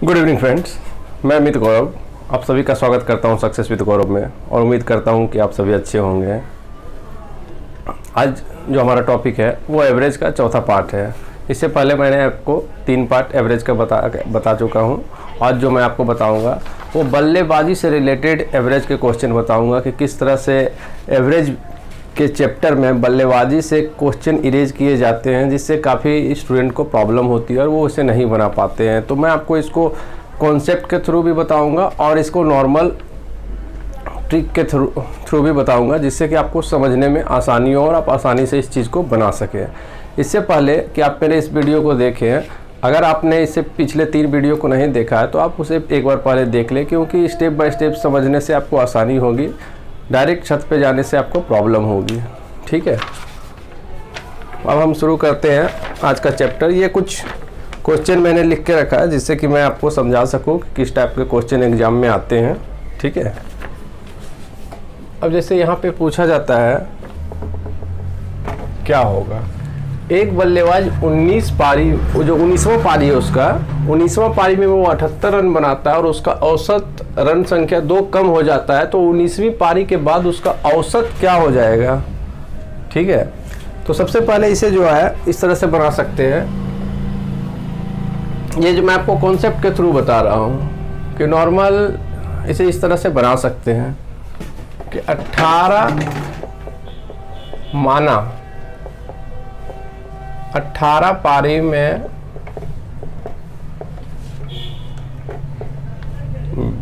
Good evening friends, मैं अमित गौरव आप सभी का स्वागत करता हूं सक्सेस विद गौरव में और उम्मीद करता हूं कि आप सभी अच्छे होंगे। आज जो हमारा टॉपिक है वो एवरेज का चौथा पार्ट है। इससे पहले मैंने आपको 3 पार्ट एवरेज का बता चुका हूं। आज जो मैं आपको बताऊंगा वो बल्लेबाजी से रिलेटेड एवरेज के क्वेश्चन बताऊंगा कि किस तरह से एवरेज के चैप्टर में बल्लेबाजी से क्वेश्चन इरेज किए जाते हैं, जिससे काफ़ी स्टूडेंट को प्रॉब्लम होती है और वो इसे नहीं बना पाते हैं। तो मैं आपको इसको कॉन्सेप्ट के थ्रू भी बताऊंगा और इसको नॉर्मल ट्रिक के थ्रू भी बताऊंगा, जिससे कि आपको समझने में आसानी हो और आप आसानी से इस चीज़ को बना सकें। इससे पहले कि आप मेरे इस वीडियो को देखें, अगर आपने इससे पिछले 3 वीडियो को नहीं देखा है तो आप उसे एक बार पहले देख लें, क्योंकि स्टेप बाय स्टेप समझने से आपको आसानी होगी, डायरेक्ट छत पे जाने से आपको प्रॉब्लम होगी। ठीक है, अब हम शुरू करते हैं आज का चैप्टर। ये कुछ क्वेश्चन मैंने लिख के रखा है जिससे कि मैं आपको समझा सकूं कि किस टाइप के क्वेश्चन एग्जाम में आते हैं। ठीक है, अब जैसे यहाँ पे पूछा जाता है क्या होगा, एक बल्लेबाज 19 पारी, वो जो 19वां पारी है उसका 19वां पारी में वो 78 रन बनाता है और उसका औसत रन संख्या 2 कम हो जाता है, तो 19वीं पारी के बाद उसका औसत क्या हो जाएगा। ठीक है, तो सबसे पहले इसे जो है इस तरह से बना सकते हैं। ये जो मैं आपको कॉन्सेप्ट के थ्रू बता रहा हूँ कि नॉर्मल इसे इस तरह से बना सकते हैं कि 18 माना 18 पारी में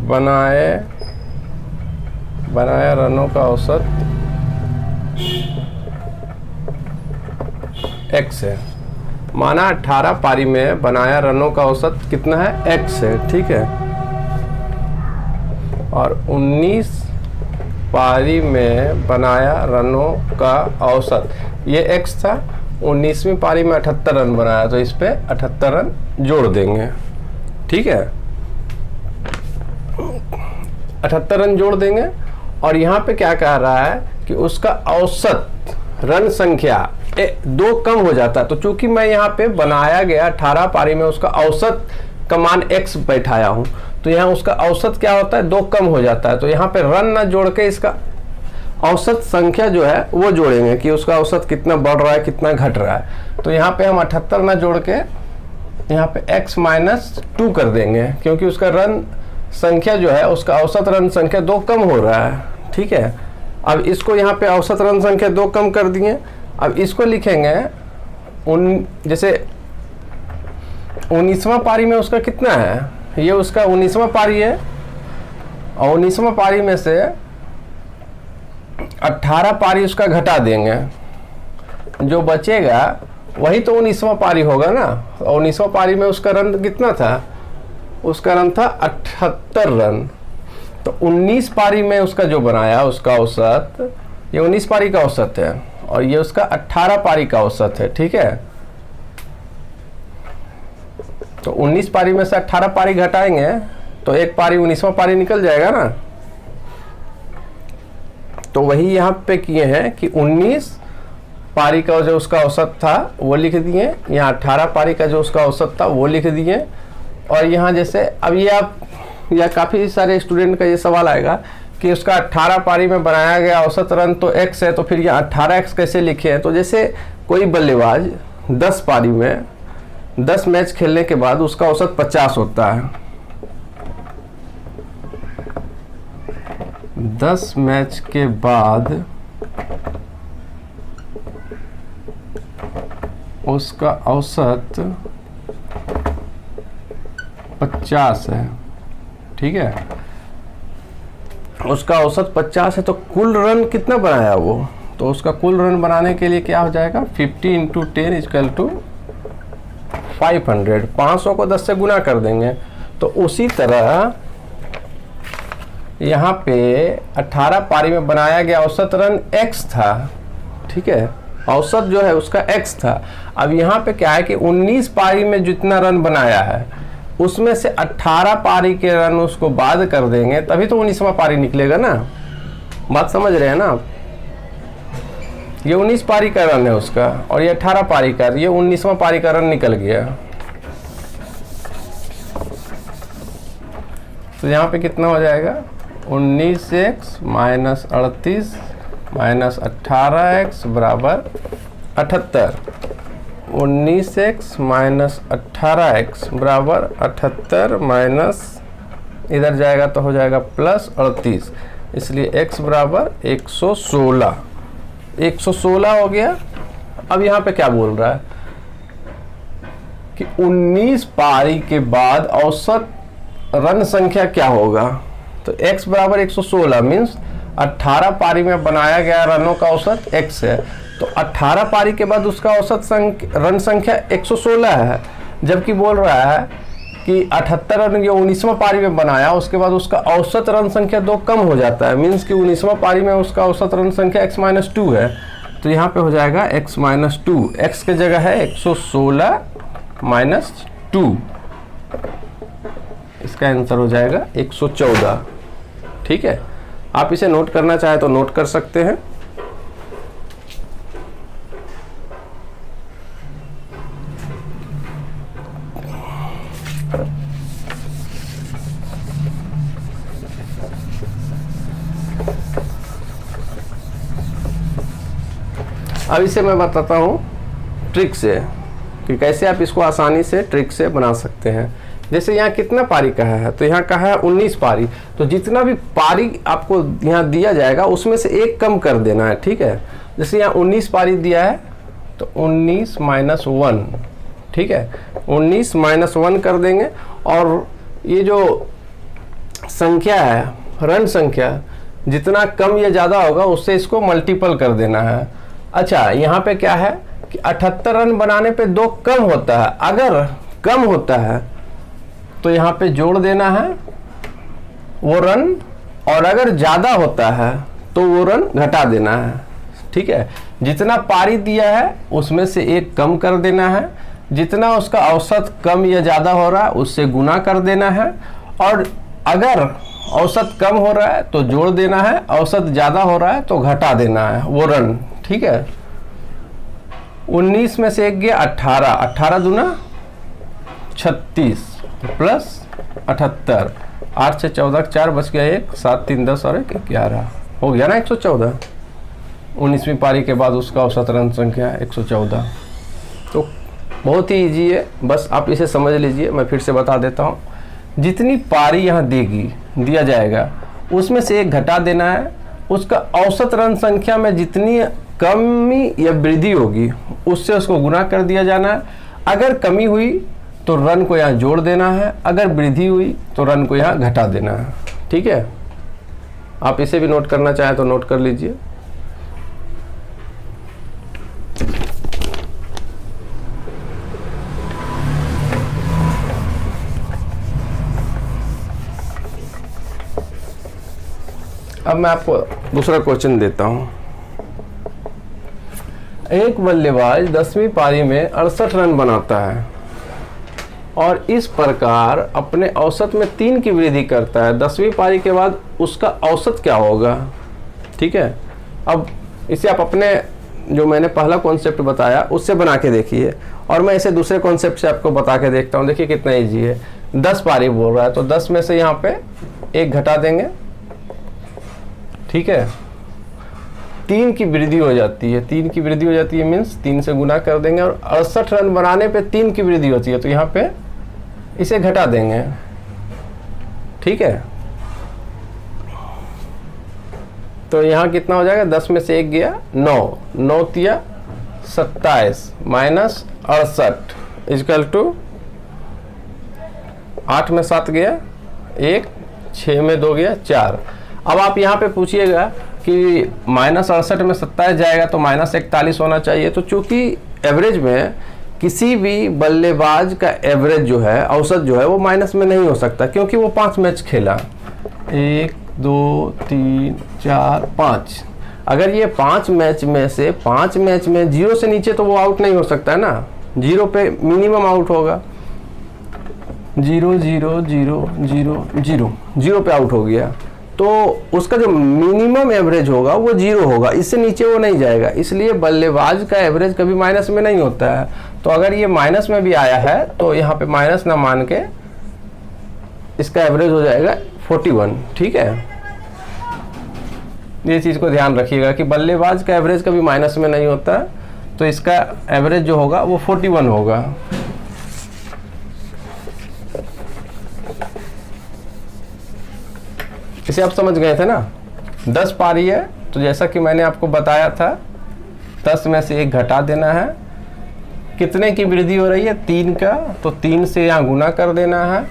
बनाया रनों का औसत x है। माना 18 पारी में बनाया रनों का औसत कितना है, x है। ठीक है, और 19 पारी में बनाया रनों का औसत ये x था। 19वीं पारी में 78 रन बनाया, तो इस पे 78 रन जोड़ देंगे। ठीक है, 78 रन जोड़ देंगे और यहाँ पे क्या कह रहा है कि उसका औसत रन संख्या 2 कम हो जाता है। तो चूंकि मैं यहाँ पे बनाया गया 18 पारी में उसका औसत का मान x बैठाया हूँ, तो यहाँ उसका औसत क्या होता है, 2 कम हो जाता है। तो यहाँ पे रन ना जोड़ के इसका औसत संख्या जो है वो जोड़ेंगे कि उसका औसत कितना बढ़ रहा है कितना घट रहा है। तो यहाँ पे हम 78 ना जोड़ के यहाँ पे x-2 कर देंगे, क्योंकि उसका रन संख्या जो है उसका औसत रन संख्या 2 कम हो रहा है। ठीक है, अब इसको यहाँ पे औसत रन संख्या 2 कम कर दिए। अब इसको लिखेंगे जैसे 19वां पारी में उसका कितना है, ये उसका 19वां पारी है और 19वां पारी में से 18 पारी उसका घटा देंगे, जो बचेगा वही तो 19वां पारी होगा ना। और 19वां पारी में उसका रन कितना था, उसका रन था 78 रन। तो 19 पारी में उसका जो बनाया उसका औसत, ये 19 पारी का औसत है और ये उसका 18 पारी का औसत है। ठीक है, तो 19 पारी में से 18 पारी घटाएंगे तो एक पारी 19वां पारी निकल जाएगा ना। तो वही यहाँ पे किए हैं कि 19 पारी का जो उसका औसत था वो लिख दिए, यहाँ 18 पारी का जो उसका औसत था वो लिख दिए। और यहाँ जैसे अब ये आप या काफ़ी सारे स्टूडेंट का ये सवाल आएगा कि उसका 18 पारी में बनाया गया औसत रन तो x है, तो फिर यहाँ 18x कैसे लिखे हैं। तो जैसे कोई बल्लेबाज 10 पारी में 10 मैच खेलने के बाद उसका औसत 50 होता है, 10 मैच के बाद उसका औसत 50 है। ठीक है, उसका औसत 50 है, तो कुल रन कितना बनाया वो, तो उसका कुल रन बनाने के लिए क्या हो जाएगा, 50 × 10 = 500। 500 को 10 से गुना कर देंगे। तो उसी तरह यहाँ पे 18 पारी में बनाया गया औसत रन x था। ठीक है, औसत जो है उसका x था। अब यहाँ पे क्या है कि 19 पारी में जितना रन बनाया है उसमें से 18 पारी के रन उसको बाद कर देंगे, तभी तो 19वां पारी निकलेगा ना। बात समझ रहे हैं ना आप। ये 19 पारी का रन है उसका और ये 18 पारी का, ये 19वां पारी का रन निकल गया। तो यहाँ पे कितना हो जाएगा 19x माइनस 38 माइनस 18x बराबर 78। 19x माइनस 18x बराबर 78 माइनस इधर जाएगा तो हो जाएगा प्लस 38, इसलिए x बराबर 116। 116 हो गया। अब यहाँ पे क्या बोल रहा है कि 19 पारी के बाद औसत रन संख्या क्या होगा। तो x बराबर 116 मीन्स 18 पारी में बनाया गया रनों का औसत x है, तो 18 पारी के बाद उसका औसत रन संख्या 116 है। जबकि बोल रहा है कि 78 रन जो 19वां पारी में बनाया उसके बाद उसका औसत रन संख्या 2 कम हो जाता है, मीन्स कि 19वां पारी में उसका औसत रन संख्या x-2 है। तो यहाँ पे हो जाएगा x-2, x के जगह है 116 माइनस 2, इसका आंसर हो जाएगा 114। ठीक है, आप इसे नोट करना चाहे तो नोट कर सकते हैं। अब इसे मैं बताता हूँ ट्रिक से कि कैसे आप इसको आसानी से ट्रिक से बना सकते हैं। जैसे यहाँ कितना पारी कहा है, तो यहाँ कहा है 19 पारी, तो जितना भी पारी आपको यहाँ दिया जाएगा उसमें से एक कम कर देना है। ठीक है, जैसे यहाँ 19 पारी दिया है तो 19 माइनस 1, ठीक है, 19 माइनस 1 कर देंगे और ये जो संख्या है रन संख्या जितना कम या ज़्यादा होगा उससे इसको मल्टीपल कर देना है। अच्छा, यहाँ पे क्या है कि 78 रन बनाने पे 2 कम होता है, अगर कम होता है तो यहाँ पे जोड़ देना है वो रन, और अगर ज़्यादा होता है तो वो रन घटा देना है। ठीक है, जितना पारी दिया है उसमें से एक कम कर देना है, जितना उसका औसत कम या ज़्यादा हो रहा है उससे गुना कर देना है, और अगर औसत कम हो रहा है तो जोड़ देना है, औसत ज़्यादा हो रहा है तो घटा देना है वो रन। ठीक है, 19 में से एक गया 18, 18 दूना 36 प्लस 78, 8 से 14 4 बच गया 1, 7 3 10 और 1 11 हो गया ना 114। 19वीं पारी के बाद उसका औसत रन संख्या 114। तो बहुत ही इजी है, बस आप इसे समझ लीजिए। मैं फिर से बता देता हूँ, जितनी पारी यहाँ दिया जाएगा उसमें से एक घटा देना है, उसका औसत रन संख्या में जितनी कमी या वृद्धि होगी उससे उसको गुना कर दिया जाना है। अगर कमी हुई तो रन को यहाँ जोड़ देना है, अगर वृद्धि हुई तो रन को यहाँ घटा देना है। ठीक है, आप इसे भी नोट करना चाहें तो नोट कर लीजिए। अब मैं आपको दूसरा क्वेश्चन देता हूं। एक बल्लेबाज 10वीं पारी में 68 रन बनाता है और इस प्रकार अपने औसत में 3 की वृद्धि करता है। 10वीं पारी के बाद उसका औसत क्या होगा। ठीक है, अब इसे आप अपने जो मैंने पहला कॉन्सेप्ट बताया उससे बना के देखिए, और मैं इसे दूसरे कॉन्सेप्ट से आपको बता के देखता हूँ। देखिए कितना ईजी है। 10 पारी बोल रहा है तो 10 में से यहाँ पे एक घटा देंगे। ठीक है, 3 की वृद्धि हो जाती है, 3 की वृद्धि हो जाती है मीन्स 3 से गुना कर देंगे, और 68 रन बनाने पे 3 की वृद्धि होती है तो यहाँ पे इसे घटा देंगे। ठीक है, तो यहाँ कितना हो जाएगा, 10 में से एक गया 9, 9 तिया 27 माइनस 68 इजकल टू 8 में 7 गया 1, 6 में 2 गया 4। अब आप यहाँ पे पूछिएगा कि माइनस 68 में 27 जाएगा तो माइनस 41 होना चाहिए। तो चूंकि एवरेज में किसी भी बल्लेबाज का एवरेज जो है, औसत जो है, वो माइनस में नहीं हो सकता, क्योंकि वो 5 मैच खेला, 1 2 3 4 5। अगर ये 5 मैच में से 5 मैच में 0 से नीचे तो वो आउट नहीं हो सकता है ना, 0 पे मिनिमम आउट होगा। 0 0 0 0 0 0 पे आउट हो गया तो उसका जो मिनिमम एवरेज होगा वो 0 होगा, इससे नीचे वो नहीं जाएगा। इसलिए बल्लेबाज का एवरेज कभी माइनस में नहीं होता है। तो अगर ये माइनस में भी आया है तो यहाँ पे माइनस ना मान के इसका एवरेज हो जाएगा 41। ठीक है, ये चीज़ को ध्यान रखिएगा कि बल्लेबाज का एवरेज कभी माइनस में नहीं होता, तो इसका एवरेज जो होगा वो 41 होगा। इसे आप समझ गए थे ना। 10 पारी है, तो जैसा कि मैंने आपको बताया था 10 में से 1 घटा देना है। कितने की वृद्धि हो रही है? 3 का, तो 3 से यहाँ गुना कर देना है।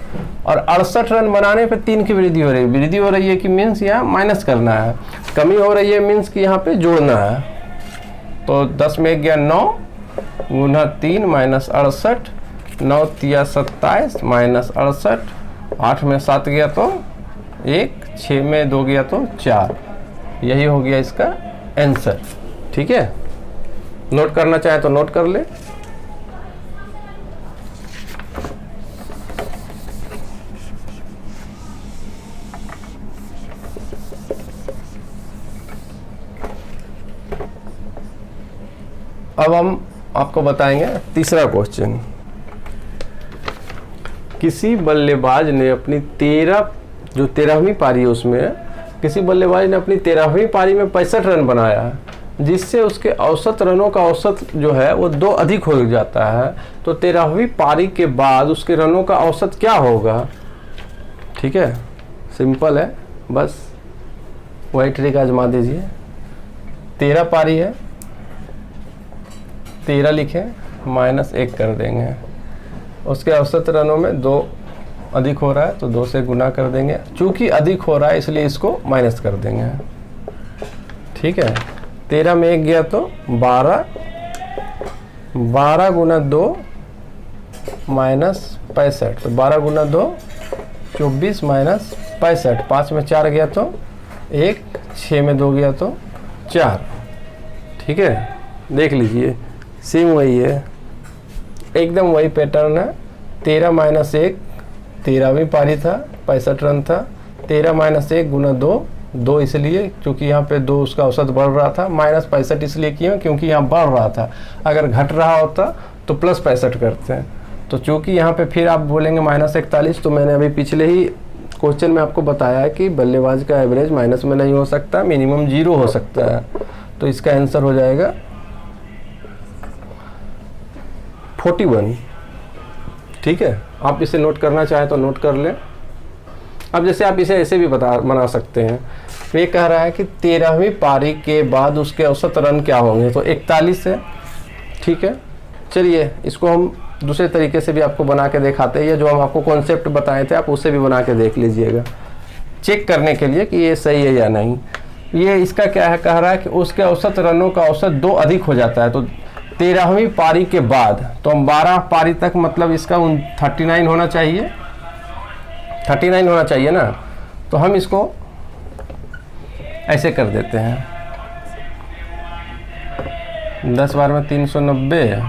और 68 रन बनाने पे 3 की वृद्धि हो रही है। वृद्धि हो रही है कि मीन्स यहाँ माइनस करना है, कमी हो रही है मीन्स कि यहाँ पे जोड़ना है। तो 10 में 1 गया 9 गुना 3 माइनस 68, 9 तिया 27 माइनस 68, 8 में 7 गया तो 1, 6 में 2 गया तो 4। यही हो गया इसका आंसर। ठीक है, नोट करना चाहे तो नोट कर ले। अब हम आपको बताएंगे तीसरा क्वेश्चन। किसी बल्लेबाज ने अपनी 13वीं पारी है उसमें किसी बल्लेबाज ने अपनी 13वीं पारी में 65 रन बनाया, जिससे उसके औसत रनों का औसत जो है वो 2 अधिक हो जाता है। तो 13वीं पारी के बाद उसके रनों का औसत क्या होगा? ठीक है, सिंपल है, बस वही ट्रिक आजमा दीजिए। 13 पारी है, 13 लिखें माइनस 1 कर देंगे। उसके औसत रनों में 2 अधिक हो रहा है तो 2 से गुना कर देंगे। चूंकि अधिक हो रहा है इसलिए इसको माइनस कर देंगे। ठीक है, 13 में 1 गया तो 12, 12 गुना 2 माइनस 65, तो 12 गुना 2 24 माइनस 65, 5 में 4 गया तो 1, 6 में 2 गया तो 4। ठीक है, देख लीजिए सेम वही है, एकदम वही पैटर्न है। 13 माइनस 1 13वीं पारी था, 65 रन था। 13 माइनस 1 गुना 2, 2 इसलिए क्योंकि यहाँ पे 2 उसका औसत बढ़ रहा था, माइनस 65 इसलिए किया क्योंकि यहाँ बढ़ रहा था। अगर घट रहा होता तो प्लस 65 करते हैं। तो चूँकि यहाँ पे फिर आप बोलेंगे माइनस 41, तो मैंने अभी पिछले ही क्वेश्चन में आपको बताया है कि बल्लेबाज का एवरेज माइनस में नहीं हो सकता, मिनिमम 0 हो सकता है। तो इसका आंसर हो जाएगा 41। ठीक है, आप इसे नोट करना चाहें तो नोट कर लें। अब जैसे आप इसे ऐसे भी बना सकते हैं। ये कह रहा है कि 13वीं पारी के बाद उसके औसत रन क्या होंगे, तो 41 है। ठीक है, चलिए इसको हम दूसरे तरीके से भी आपको बना के दिखाते हैं। ये जो हम आपको कॉन्सेप्ट बताए थे आप उसे भी बना के देख लीजिएगा, चेक करने के लिए कि ये सही है या नहीं। ये इसका क्या है, कह रहा है कि उसके औसत रनों का औसत 2 अधिक हो जाता है। तो 13वीं पारी के बाद, तो हम 12 पारी तक मतलब इसका 39 होना चाहिए, 39 होना चाहिए ना। तो हम इसको ऐसे कर देते हैं, 10 बार में 390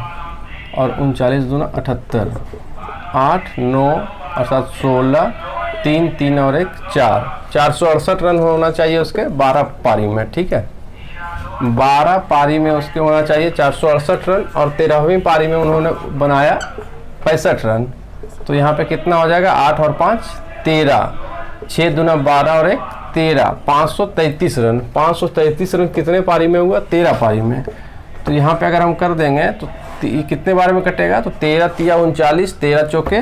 और 39 दूना 78, 8 9 अर्थात 16, 3 3 और 1 4, 468 रन होना चाहिए उसके 12 पारी में। ठीक है, 12 पारी में उसके होना चाहिए 468 रन और 13वीं पारी में उन्होंने बनाया 65 रन। तो यहाँ पे कितना हो जाएगा, 8 और 5 13, 6 दूना 12 और 1 13, 533 रन। 533 रन कितने पारी में हुआ, 13 पारी में। तो यहाँ पे अगर हम कर देंगे तो कितने बार में कटेगा, तो 13 तिया 39, 13 चौके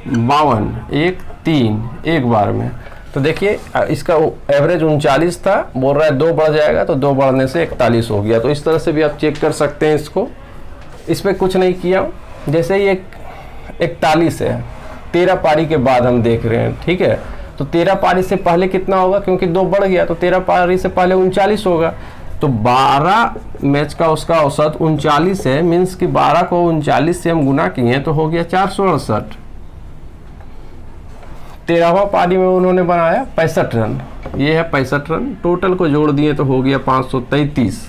52, 1 3 एक बार में। तो देखिए इसका एवरेज 39 था, बोल रहा है 2 बढ़ जाएगा, तो 2 बढ़ने से 41 हो गया। तो इस तरह से भी आप चेक कर सकते हैं इसको। इसमें कुछ नहीं किया, जैसे ही 41 है 13 पारी के बाद हम देख रहे हैं। ठीक है, तो 13 पारी से पहले कितना होगा, क्योंकि 2 बढ़ गया तो 13 पारी से पहले 39 होगा। तो 12 मैच का उसका औसत 39 है, मीन्स कि 12 को 39 से हम गुना किए तो हो गया 468। 13वां पारी में उन्होंने बनाया 65 रन, ये है 65 रन। टोटल को जोड़ दिए तो हो गया 533,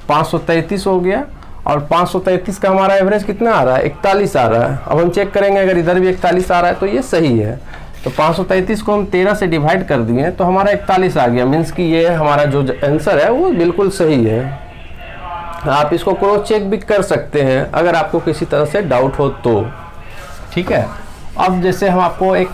533 हो गया। और 533 का हमारा एवरेज कितना आ रहा है, 41 आ रहा है। अब हम चेक करेंगे अगर इधर भी 41 आ रहा है तो ये सही है। तो 533 को हम 13 से डिवाइड कर दिए तो हमारा 41 आ गया, मीन्स कि ये हमारा जो आंसर है वो बिल्कुल सही है। आप इसको क्रॉस चेक भी कर सकते हैं अगर आपको किसी तरह से डाउट हो तो। ठीक है, अब जैसे हम आपको एक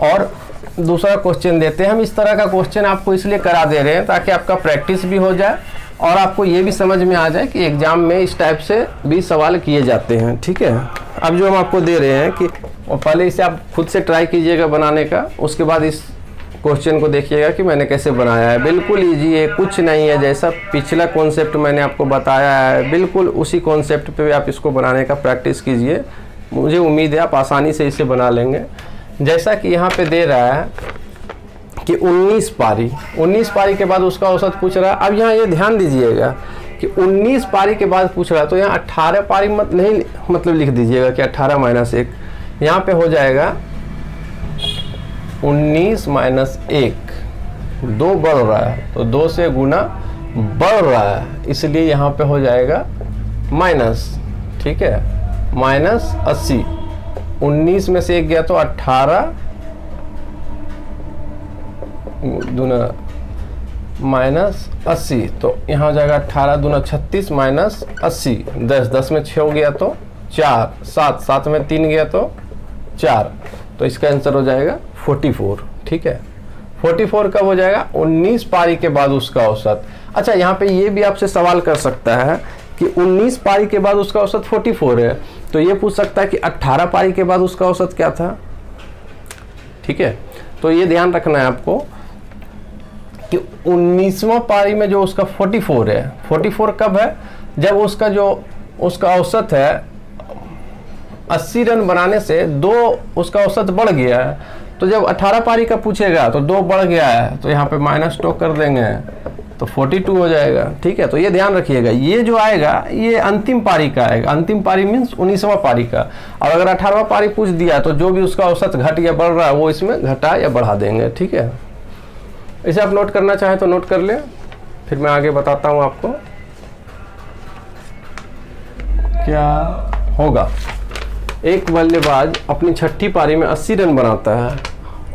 और दूसरा क्वेश्चन देते हैं। हम इस तरह का क्वेश्चन आपको इसलिए करा दे रहे हैं ताकि आपका प्रैक्टिस भी हो जाए और आपको ये भी समझ में आ जाए कि एग्जाम में इस टाइप से भी सवाल किए जाते हैं। ठीक है, अब जो हम आपको दे रहे हैं कि और पहले इसे आप खुद से ट्राई कीजिएगा बनाने का, उसके बाद इस क्वेश्चन को देखिएगा कि मैंने कैसे बनाया है। बिल्कुल ईजी है, कुछ नहीं है, जैसा पिछला कॉन्सेप्ट मैंने आपको बताया है बिल्कुल उसी कॉन्सेप्ट पे आप इसको बनाने का प्रैक्टिस कीजिए। मुझे उम्मीद है आप आसानी से इसे बना लेंगे। जैसा कि यहाँ पे दे रहा है कि 19 पारी के बाद उसका औसत पूछ रहा है। अब यहाँ ये ध्यान दीजिएगा कि 19 पारी के बाद पूछ रहा है, तो यहाँ 18 पारी नहीं मतलब लिख दीजिएगा कि 18 - 1, यहाँ पे हो जाएगा 19 - 1, 2 बढ़ रहा है तो 2 से गुना बढ़ रहा है, इसलिए यहाँ पे हो जाएगा माइनस। ठीक है, -80, 19 में से 1 गया तो 18 दूना -80, तो यहाँ हो जाएगा 18 दूना 36 -80, 10 में 6 हो गया तो 4, 7 में 3 गया तो 4, तो इसका आंसर हो जाएगा 44। ठीक है, 44 कब हो जाएगा? 19 पारी के बाद उसका औसत। अच्छा, यहाँ पे ये भी आपसे सवाल कर सकता है कि 19 पारी के बाद उसका औसत 44 है, तो ये पूछ सकता है कि 18 पारी के बाद उसका औसत क्या था। ठीक है, तो ये ध्यान रखना है आपको कि 19वां पारी में जो उसका 44 है, 44 कब है? जब उसका औसत है 80 रन बनाने से 2 उसका औसत बढ़ गया है, तो जब 18 पारी का पूछेगा तो 2 बढ़ गया है, तो यहाँ पे -2 कर देंगे तो 42 हो जाएगा। ठीक है, तो ये ध्यान रखिएगा, ये जो आएगा ये अंतिम पारी का आएगा। अंतिम पारी मीन्स 19वां पारी का। और अगर 18वां पारी पूछ दिया तो जो भी उसका औसत घट या बढ़ रहा है वो इसमें घटा या बढ़ा देंगे। ठीक है, इसे आप नोट करना चाहें तो नोट कर लें, फिर मैं आगे बताता हूँ आपको क्या होगा। एक बल्लेबाज अपनी छठी पारी में 80 रन बनाता है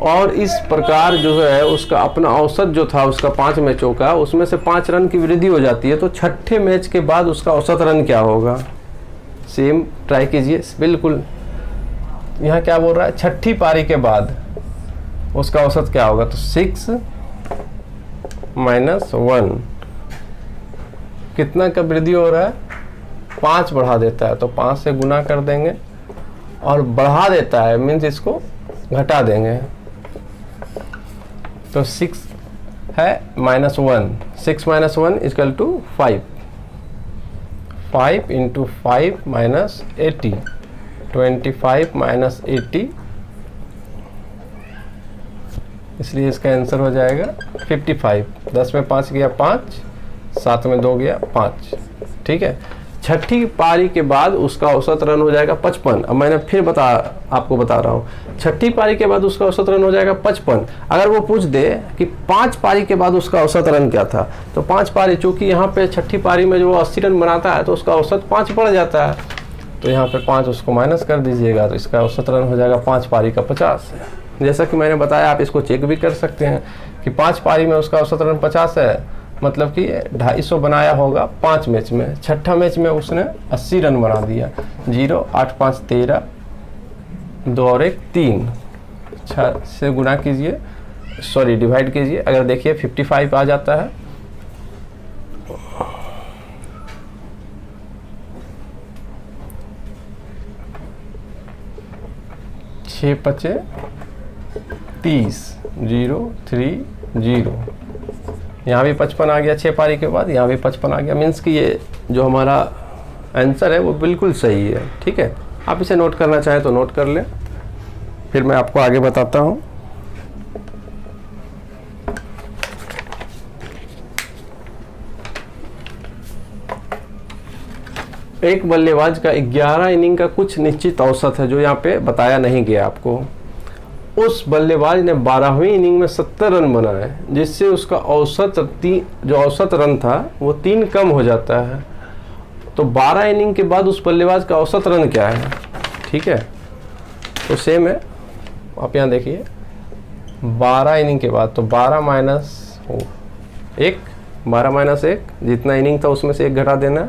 और इस प्रकार जो है उसका अपना औसत जो था उसका 5 मैचों का, उसमें से 5 रन की वृद्धि हो जाती है, तो छठे मैच के बाद उसका औसत रन क्या होगा? सेम ट्राई कीजिए। बिल्कुल यहाँ क्या बोल रहा है? छठी पारी के बाद उसका औसत क्या होगा? तो 6 - 1 कितना का वृद्धि हो रहा है? 5 बढ़ा देता है, तो 5 से गुना कर देंगे, और बढ़ा देता है मीन्स इसको घटा देंगे, तो 6 है -1, 6 - 1 = 5, 5 × 5 - 80, 25 - 80, इसलिए इसका आंसर हो जाएगा 55। 10 में 5 गया 5, 7 में 2 गया 5। ठीक है, छठी पारी के बाद उसका औसत रन हो जाएगा 55। अब मैंने फिर आपको बता रहा हूँ, छठी पारी के बाद उसका औसत रन हो जाएगा 55। अगर वो पूछ दे कि 5 पारी के बाद उसका औसत रन क्या था, तो 5 पारी, चूंकि यहाँ पे छठी पारी में जो 80 रन बनाता है तो उसका औसत 5 बढ़ जाता है, तो यहाँ पे 5 उसको माइनस कर दीजिएगा, तो इसका औसत रन हो जाएगा 5 पारी का 50। जैसा कि मैंने बताया, आप इसको चेक भी कर सकते हैं कि 5 पारी में उसका औसत रन 50 है, मतलब कि 250 बनाया होगा 5 मैच में। छठा मैच में उसने 80 रन बना दिया। 0, 8, 5, 13, 2 और 1 3, 6 से गुना कीजिए, सॉरी डिवाइड कीजिए। अगर देखिए 55 आ जाता है, छः 5 30, 0, 3, 0, यहाँ भी 55 आ गया 6 पारी के बाद, यहाँ भी 55 आ गया। मीन्स कि ये जो हमारा आंसर है वो बिल्कुल सही है। ठीक है, आप इसे नोट करना चाहें तो नोट कर लें, फिर मैं आपको आगे बताता हूँ। एक बल्लेबाज का 11 इनिंग का कुछ निश्चित औसत है जो यहाँ पे बताया नहीं गया आपको। उस बल्लेबाज ने 12वीं इनिंग में 70 रन बनाए, जिससे उसका औसत रन था वो 3 कम हो जाता है। तो 12 इनिंग के बाद उस बल्लेबाज का औसत रन क्या है? ठीक है, तो सेम है, आप यहाँ देखिए 12 इनिंग के बाद, तो 12 - 1 जितना इनिंग था उसमें से 1 घटा देना,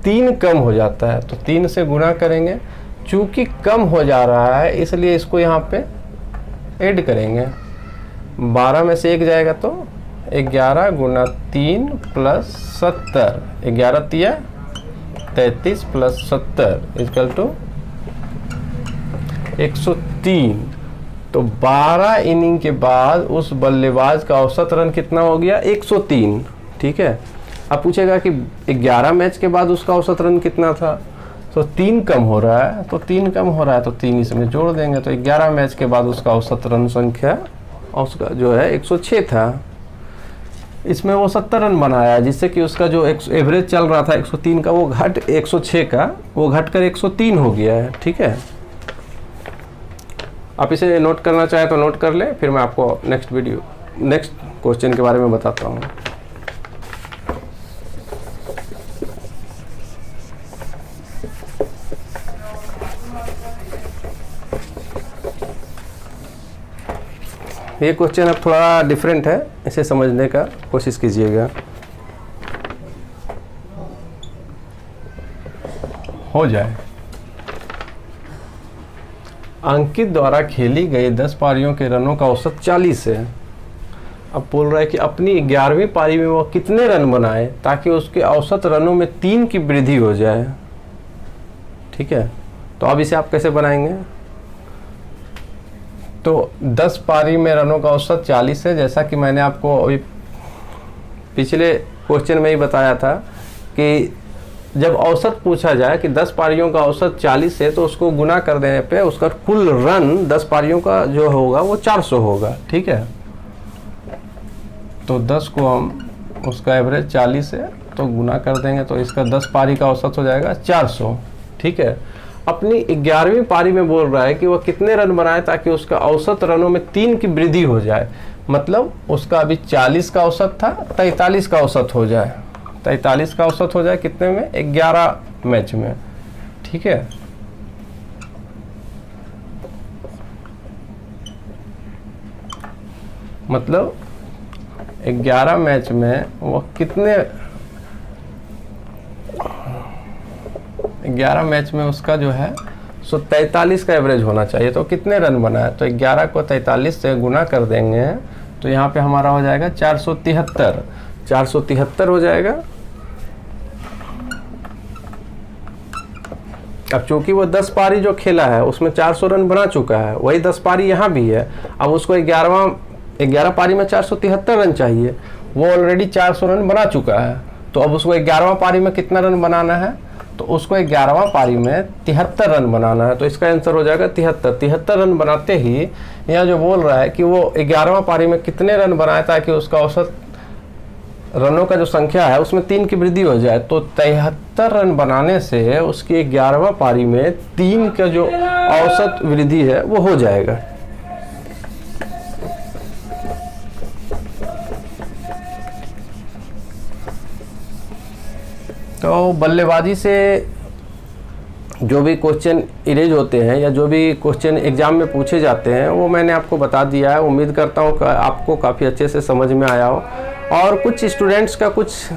3 कम हो जाता है, तो 3 से गुना करेंगे चूँकि कम हो जा रहा है इसलिए इसको यहाँ पे ऐड करेंगे। 12 में से 1 जाएगा तो 11 गुना 3 प्लस 70, 11 तिया 33 प्लस 70 इक्वल टू 103। तो 12 इनिंग के बाद उस बल्लेबाज का औसत रन कितना हो गया? 103। ठीक है, अब पूछेगा कि 11 मैच के बाद उसका औसत रन कितना था, तो 3 कम हो रहा है, तो 3 कम हो रहा है तो 3 इसमें जोड़ देंगे, तो 11 मैच के बाद उसका औसत रन संख्या उसका जो है 106 था। इसमें वो 70 रन बनाया, जिससे कि उसका जो एवरेज चल रहा था 103 का वो घट 106 का वो घटकर 103 हो गया है। ठीक है, आप इसे नोट करना चाहे तो नोट कर ले, फिर मैं आपको नेक्स्ट क्वेश्चन के बारे में बताता हूँ। ये क्वेश्चन अब थोड़ा डिफरेंट है, इसे समझने का कोशिश कीजिएगा। हो जाए। अंकित द्वारा खेली गई 10 पारियों के रनों का औसत 40 है। अब बोल रहा है कि अपनी 11वीं पारी में वह कितने रन बनाए ताकि उसके औसत रनों में 3 की वृद्धि हो जाए। ठीक है, तो अब इसे आप कैसे बनाएंगे? तो 10 पारी में रनों का औसत 40 है, जैसा कि मैंने आपको अभी पिछले क्वेश्चन में ही बताया था कि जब औसत पूछा जाए कि 10 पारियों का औसत 40 है तो उसको गुना कर देने पे उसका कुल रन 10 पारियों का जो होगा वो 400 होगा। ठीक है, तो 10 को हम उसका एवरेज 40 है तो गुना कर देंगे तो इसका 10 पारी का औसत हो जाएगा 400। ठीक है, अपनी 11वीं पारी में बोल रहा है कि वह कितने रन बनाए ताकि उसका औसत रनों में 3 की वृद्धि हो जाए। मतलब उसका अभी 40 का औसत था, 43 का औसत हो जाए। 43 का औसत हो जाए कितने में? 11 मैच में। ठीक है, मतलब 11 मैच में वो कितने 11 मैच में उसका जो है 43 का एवरेज होना चाहिए। तो कितने रन बनाए? तो 11 को 43 से गुना कर देंगे तो यहाँ पे हमारा हो जाएगा 473 हो जाएगा। अब चूंकि वो 10 पारी जो खेला है उसमें 400 रन बना चुका है, वही 10 पारी यहाँ भी है। अब उसको 11 पारी में 473 रन चाहिए, वो ऑलरेडी 400 रन बना चुका है। तो अब उसको 11वां पारी में कितना रन बनाना है? तो उसको 11वां पारी में 73 रन बनाना है। तो इसका आंसर हो जाएगा 73 रन बनाते ही यहाँ जो बोल रहा है कि वो 11वां पारी में कितने रन बनाए ताकि उसका औसत रनों का जो संख्या है उसमें 3 की वृद्धि हो जाए। तो 73 रन बनाने से उसकी 11वां पारी में 3 का जो औसत वृद्धि है वो हो जाएगा। तो बल्लेबाजी से जो भी क्वेश्चन इरेज होते हैं या जो भी क्वेश्चन एग्जाम में पूछे जाते हैं वो मैंने आपको बता दिया है। उम्मीद करता हूँ कि आपको काफ़ी अच्छे से समझ में आया हो। और कुछ स्टूडेंट्स का कुछ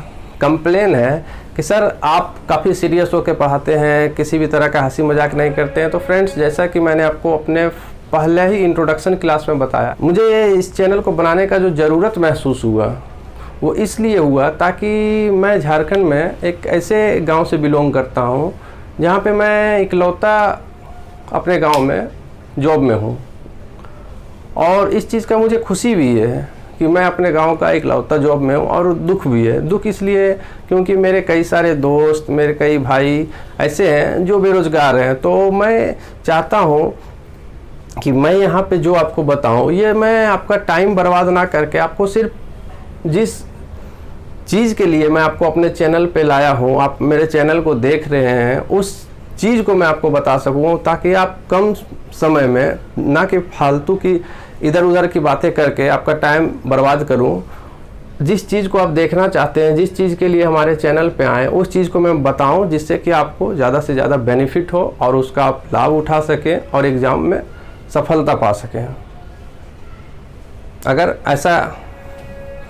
कंप्लेन है कि सर आप काफ़ी सीरियस होकर पढ़ाते हैं, किसी भी तरह का हंसी मजाक नहीं करते हैं। तो फ्रेंड्स, जैसा कि मैंने आपको अपने पहले ही इंट्रोडक्शन क्लास में बताया, मुझे इस चैनल को बनाने का जो ज़रूरत महसूस हुआ वो इसलिए हुआ ताकि मैं झारखंड में एक ऐसे गांव से बिलोंग करता हूं जहां पे मैं इकलौता अपने गांव में जॉब में हूं। और इस चीज़ का मुझे खुशी भी है कि मैं अपने गांव का इकलौता जॉब में हूं, और दुख भी है। दुख इसलिए क्योंकि मेरे कई सारे दोस्त, मेरे कई भाई ऐसे हैं जो बेरोज़गार हैं। तो मैं चाहता हूं कि मैं यहाँ पे जो आपको बताऊं ये मैं आपका टाइम बर्बाद ना करके आपको सिर्फ जिस चीज़ के लिए मैं आपको अपने चैनल पे लाया हूँ, आप मेरे चैनल को देख रहे हैं, उस चीज़ को मैं आपको बता सकूँ ताकि आप कम समय में ना कि फालतू की इधर उधर की बातें करके आपका टाइम बर्बाद करूँ। जिस चीज़ को आप देखना चाहते हैं, जिस चीज़ के लिए हमारे चैनल पे आएँ, उस चीज़ को मैं बताऊँ जिससे कि आपको ज़्यादा से ज़्यादा बेनिफिट हो और उसका आप लाभ उठा सकें और एग्ज़ाम में सफलता पा सकें। अगर ऐसा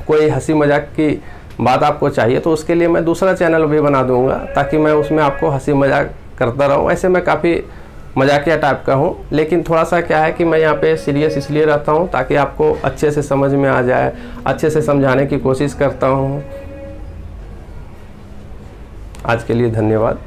कोई हंसी मजाक की बात आपको चाहिए तो उसके लिए मैं दूसरा चैनल भी बना दूंगा ताकि मैं उसमें आपको हंसी मजाक करता रहूं। ऐसे मैं काफ़ी मजाकिया टाइप का हूँ, लेकिन थोड़ा सा क्या है कि मैं यहाँ पे सीरियस इसलिए रहता हूँ ताकि आपको अच्छे से समझ में आ जाए, अच्छे से समझाने की कोशिश करता हूँ। आज के लिए धन्यवाद।